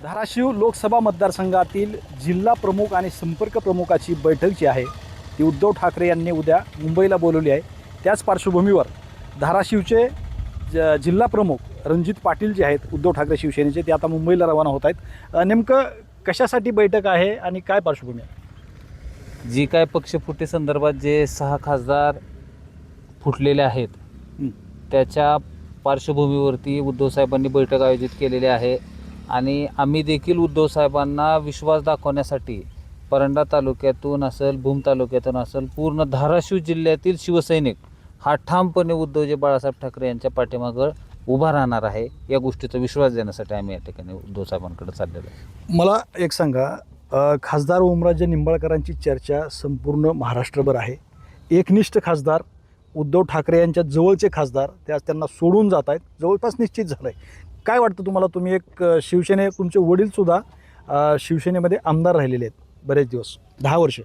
धाराशिव लोकसभा मतदारसंघातील जिल्हा प्रमुख आणि संपर्क प्रमुखाची बैठक जी आहे ती उद्धव ठाकरे यांनी उद्या मुंबईला बोलवली आहे. त्याच पार्श्वभूमीवर धाराशिवचे जिल्हा प्रमुख रणजित पाटील जे आहेत उद्धव ठाकरे शिवसेनेचे ते आता मुंबईला रवाना होत आहेत. नेमकं कशासाठी बैठक आहे आणि काय पार्श्वभूमी आहे? जी काय पक्षफुटी संदर्भात जे 6 खासदार फुटलेले आहेत त्याच्या पार्श्वभूमीवरती उद्धव साहेबांनी बैठक आयोजित केलेली आहे आणि आम्ही देखील उद्धव साहेबांना विश्वास दाखवण्यासाठी परंडा तालुक्यातून असेल, भूम तालुक्यातून असेल, पूर्ण धाराशिव जिल्ह्यातील शिवसैनिक हा ठामपणे उद्धवजी बाळासाहेब ठाकरे यांच्या पाठीमागं उभा राहणार आहे या गोष्टीचा विश्वास देण्यासाठी आम्ही या ठिकाणी उद्धव साहेबांकडे चाललेलो आहे. मला एक सांगा, खासदार ओमराजे निंबाळकरांची चर्चा संपूर्ण महाराष्ट्रभर आहे. एकनिष्ठ खासदार उद्धव ठाकरे यांच्या जवळचे खासदार त्यांना सोडून जात आहेत, जवळपास निश्चित झालं आहे. काय वाटतं तुम्हाला? तुम्ही एक तुमचे वडीलसुद्धा शिवसेनेमध्ये आमदार राहिलेले आहेत बरेच दिवस, 10 वर्ष.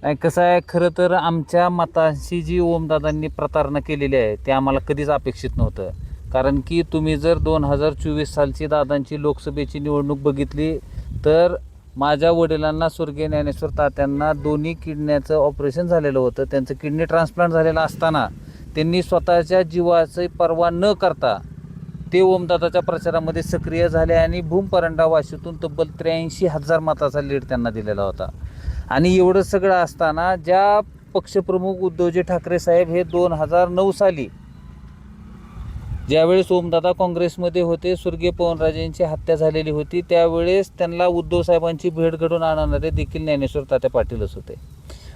नाही, कसं आहे, खरं तर आमच्या मतांशी जी ओमदादांनी प्रतारणा केलेली आहे ते आम्हाला कधीच अपेक्षित नव्हतं. कारण की तुम्ही जर 2024 सालची दादांची लोकसभेची निवडणूक बघितली तर माझ्या वडिलांना, स्वर्गीय ज्ञानेश्वर तात्यांना दोन्ही किडन्याचं ऑपरेशन झालेलं होतं. त्यांचं किडनी ट्रान्सप्लांट झालेलं असताना त्यांनी स्वतःच्या जीवाची पर्वा न करता ते ओमदादाच्या प्रचारामध्ये सक्रिय झाले आणि भूम परंडा वाशीतून तब्बल 83,000 मताचा लीड त्यांना दिलेला होता. आणि एवढं सगळं असताना ज्या पक्षप्रमुख उद्धवजी ठाकरे साहेब हे 2009 साली ज्यावेळेस ओमदादा काँग्रेसमध्ये होते, स्वर्गीय पवनराजेंची हत्या झालेली होती, त्यावेळेस त्यांना उद्धव साहेबांची भेट घडवून आणणारे देखील ज्ञानेश्वर तात्या पाटीलच होते.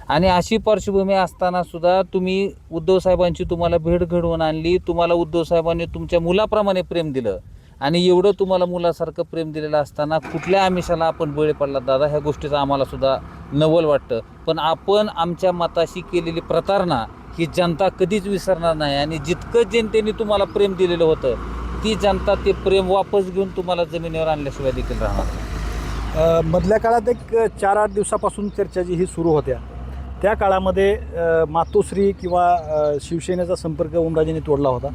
आणि अशी पार्श्वभूमी असताना सुद्धा तुम्ही उद्धव साहेबांची तुम्हाला भेट घडवून आणली, तुम्हाला उद्धव साहेबांनी तुमच्या मुलाप्रमाणे प्रेम दिलं आणि एवढं तुम्हाला मुलासारखं प्रेम दिलेलं असताना कुठल्या आमिषाला आपण बळी पडला दादा, ह्या गोष्टीचं आम्हाला सुद्धा नवल वाटतं. पण आपण आमच्या मताशी केलेली प्रतारणा ही जनता कधीच विसरणार नाही आणि जितकं जनतेने तुम्हाला प्रेम दिलेलं होतं ती जनता ते प्रेम वापस घेऊन तुम्हाला जमिनीवर आणल्याशिवाय देखील राहणार नाही. मधल्या काळात एक 4-8 दिवसापासून चर्चा जी ही सुरू होत्या त्या काळामध्ये मातोश्री किंवा शिवसेनेचा संपर्क ओमराजेंनी तोडला होता.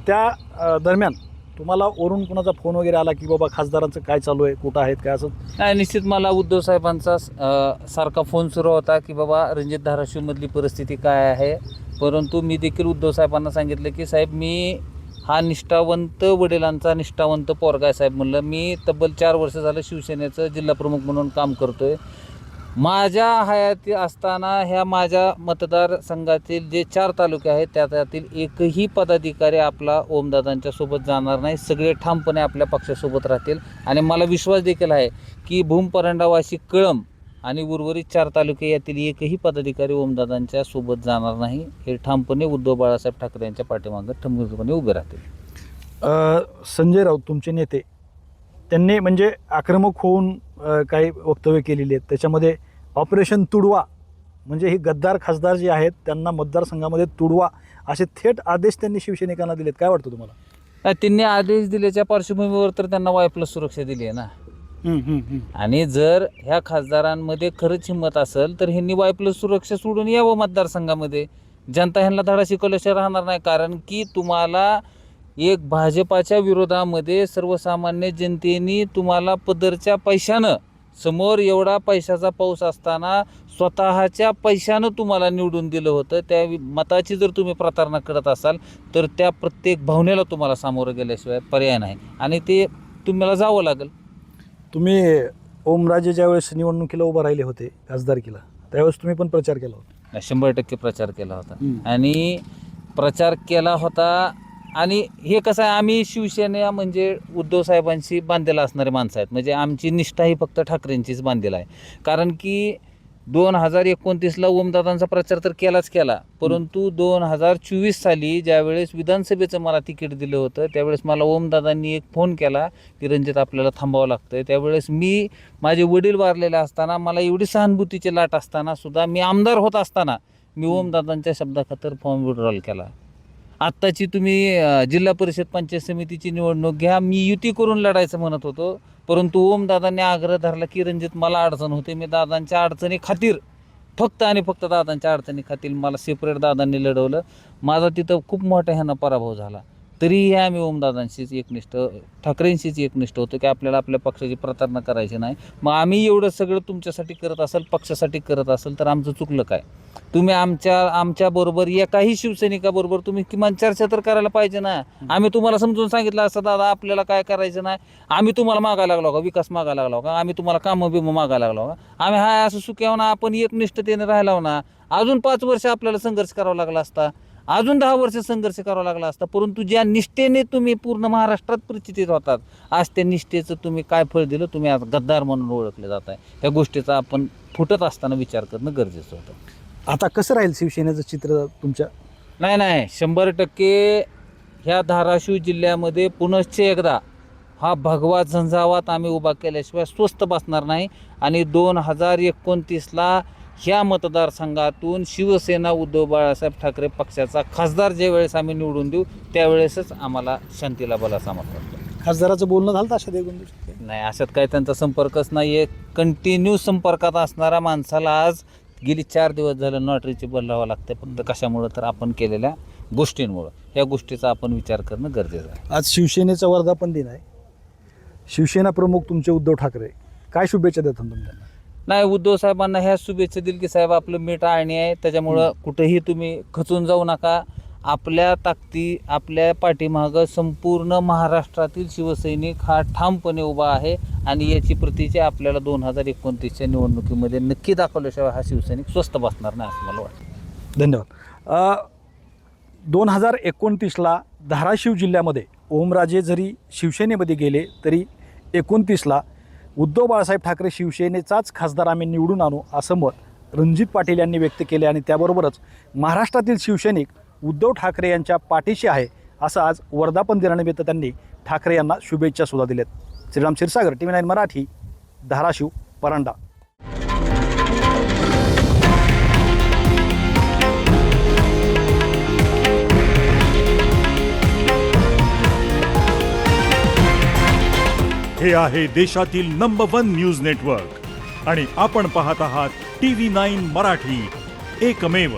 त्या दरम्यान तुम्हाला वरून कुणाचा फोन वगैरे आला की बाबा खासदारांचं काय चालू आहे, कुठं आहेत, काय असं? नाही, निश्चित मला उद्धव साहेबांचा सारखा फोन सुरू होता की बाबा रणजित धाराशिवमधली परिस्थिती काय आहे. परंतु मी देखील उद्धव साहेबांना सांगितलं की साहेब, मी हा निष्ठावंत वडिलांचा निष्ठावंत पोरगा आहे साहेब. म्हणलं मी तब्बल 4 वर्ष झालं शिवसेनेचं जिल्हाप्रमुख म्हणून काम करतो आहे. माझ्या हयाती असताना ह्या माझ्या मतदारसंघातील जे 4 तालुके आहेत त्यातील एकही पदाधिकारी आपला ओमदादांच्या सोबत जाणार नाही. सगळे ठामपणे आपल्या पक्षासोबत राहतील आणि मला विश्वास देखील आहे की भूम, परंडा, वाशी, कळंब आणि उर्वरित 4 तालुके यातील एकही पदाधिकारी ओमदादांच्या सोबत जाणार नाही. हे ठामपणे उद्धव बाळासाहेब ठाकरे यांच्या पाठीमागे ठमपणे उभे राहतील. संजय राऊत तुमचे नेते, त्यांनी म्हणजे आक्रमक होऊन काही वक्तव्य केलेली आहेत. त्याच्यामध्ये ऑपरेशन तुडवा, म्हणजे ही गद्दार खासदार जे आहेत त्यांना मतदारसंघामध्ये तुडवा असे थेट आदेश त्यांनी शिवसैनिकांना दिलेत. काय वाटतं तुम्हाला? त्यांनी आदेश दिल्याच्या पार्श्वभूमीवर तर त्यांना Y+ सुरक्षा दिली आहे ना. आणि जर ह्या खासदारांमध्ये खरंच हिंमत असेल तर ह्यांनी Y+ सुरक्षा सोडून यावं मतदारसंघामध्ये. जनता ह्यांना धडा शिकवल्याशिवाय राहणार नाही. कारण की तुम्हाला एक भाजपाच्या विरोधामध्ये सर्वसामान्य जनतेने तुम्हाला पदरच्या पैशानं, समोर एवढा पैशाचा पाऊस असताना स्वतःच्या पैशानं तुम्हाला निवडून दिलं होतं. त्या मताची जर तुम्ही प्रतारणा करत असाल तर त्या प्रत्येक भावनेला तुम्हाला सामोरं गेल्याशिवाय पर्याय नाही आणि ते तुम्हाला जावं लागेल. तुम्ही ओमराजे ज्यावेळेस निवडणुकीला उभं राहिले होते खासदारकीला, त्यावेळेस तुम्ही पण प्रचार केला होता? 100% प्रचार केला होता आणि प्रचार केला होता. आणि हे कसं आहे, आम्ही शिवसेना म्हणजे उद्धव साहेबांशी बांधलेला असणारे माणसं आहेत. म्हणजे आमची निष्ठा ही फक्त ठाकरेंचीच बांधलेला आहे. कारण की 2029ला ओमदादांचा प्रचार तर केलाच केला, परंतु 2024 साली ज्यावेळेस विधानसभेचं मला तिकीट दिलं होतं त्यावेळेस मला ओमदादांनी एक फोन केला की रणजित आपल्याला थांबावं लागतं. त्यावेळेस मी माझे वडील वारलेले असताना, मला एवढी सहानुभूतीची लाट असताना सुद्धा, मी आमदार होत असताना मी ओमदादांच्या शब्दाखातर फॉर्म विड्रॉल केला. आत्ताची तुम्ही जिल्हा परिषद पंचायत समितीची निवडणूक घ्या, मी युती करून लढायचं म्हणत होतो, परंतु ओमदादांनी आग्रह धरला की रणजित मला अडचण होते, मी दादांच्या अडचणी खातीर, फक्त आणि फक्त दादांच्या अडचणी खातीर मला सेपरेट दादांनी लढवलं. माझा तिथं खूप मोठ्या ह्यानं पराभव झाला. तरीही आम्ही ओमदादांशीच एकनिष्ठ, ठाकरेंशीच एकनिष्ठ होतो की आपल्याला आपल्या पक्षाची प्रतारणा करायची नाही. मग आम्ही एवढं सगळं तुमच्यासाठी करत असेल, पक्षासाठी करत असेल तर आमचं चुकलं काय? तुम्ही आमच्याबरोबर एकाही शिवसैनिकाबरोबर तुम्ही किमान चर्चा तर करायला पाहिजे ना. आम्ही तुम्हाला समजून सांगितलं असं, दादा आपल्याला काय करायचं नाही, आम्ही तुम्हाला मागायला लागलो का, विकास मागायला लागलो का, आम्ही तुम्हाला कामं बिमं मागायला लागलो का, आम्ही हाय असं सुख्याव ना, आपण एकनिष्ठतेने राहिलो ना, अजून 5 वर्ष आपल्याला संघर्ष करावा लागला असता, अजून 10 वर्ष संघर्ष करावा लागला असता. परंतु ज्या निष्ठेने तुम्ही पूर्ण महाराष्ट्रात परिचित होतात, आज त्या निष्ठेचं तुम्ही काय फळ दिलं? तुम्ही आज गद्दार म्हणून ओळखले जात आहे. ह्या गोष्टीचा आपण फुटत असताना विचार करणं गरजेचं होतं. आता कसं राहील शिवसेनेचं चित्र तुमच्या? नाही 100% ह्या धाराशिव जिल्ह्यामध्ये पुनश्च एकदा हा भगवा झंझावात आम्ही उभा केल्याशिवाय स्वस्त बसणार नाही. आणि 2029ला ह्या मतदारसंघातून शिवसेना उद्धव बाळासाहेब ठाकरे पक्षाचा खासदार ज्या वेळेस आम्ही निवडून देऊ त्यावेळेसच आम्हाला शांतीला बलाचा मत वाटतो. खासदाराचं बोलणं झालं अशा देखून? नाही, अशात काही त्यांचा संपर्कच नाही आहे. कंटिन्यू संपर्कात असणाऱ्या माणसाला आज गेली 4 दिवस झालं नॉट रिचेबल राहावं लागतं. फक्त कशामुळं? तर आपण केलेल्या गोष्टींमुळं. ह्या गोष्टीचा आपण विचार करणं गरजेचं आहे. आज शिवसेनेचा वर्धापन दिन आहे. शिवसेना प्रमुख तुमचे उद्धव ठाकरे काय शुभेच्छा देतात तुम्हाला? नाही, उद्धव साहेबांना ह्या शुभेच्छा दिल की साहेब आपलं मीठ आळणी आहे, त्याच्यामुळं कुठेही तुम्ही खचून जाऊ नका. आपल्या ताकदी, आपल्या पाठीमागं संपूर्ण महाराष्ट्रातील शिवसैनिक हा ठामपणे उभा आहे. आणि याची प्रतीची आपल्याला 2029च्या निवडणुकीमध्ये नक्की दाखवल्याशिवाय हा शिवसैनिक स्वस्त बसणार नाही असं मला वाटतं. धन्यवाद. 2029ला धाराशिव जिल्ह्यामध्ये ओमराजे जरी शिवसेनेमध्ये गेले तरी 29ला उद्धव बाळासाहेब ठाकरे शिवसेनेचाच खासदार आम्ही निवडून आणू असं मत रणजित पाटील यांनी व्यक्त केले. आणि त्याबरोबरच महाराष्ट्रातील शिवसैनिक उद्धव ठाकरे यांच्या पाठीशी आहे असं आज वर्धापन दिनानिमित्त त्यांनी ठाकरे यांना शुभेच्छा सुद्धा दिल्यात. श्रीराम क्षीरसागर, TV9 मराठी, धाराशिव, परांडा. हे आहे देशातील नंबर 1 न्यूज नेटवर्क आणि आपण पाहत आहात TV9 मराठी, एकमेव.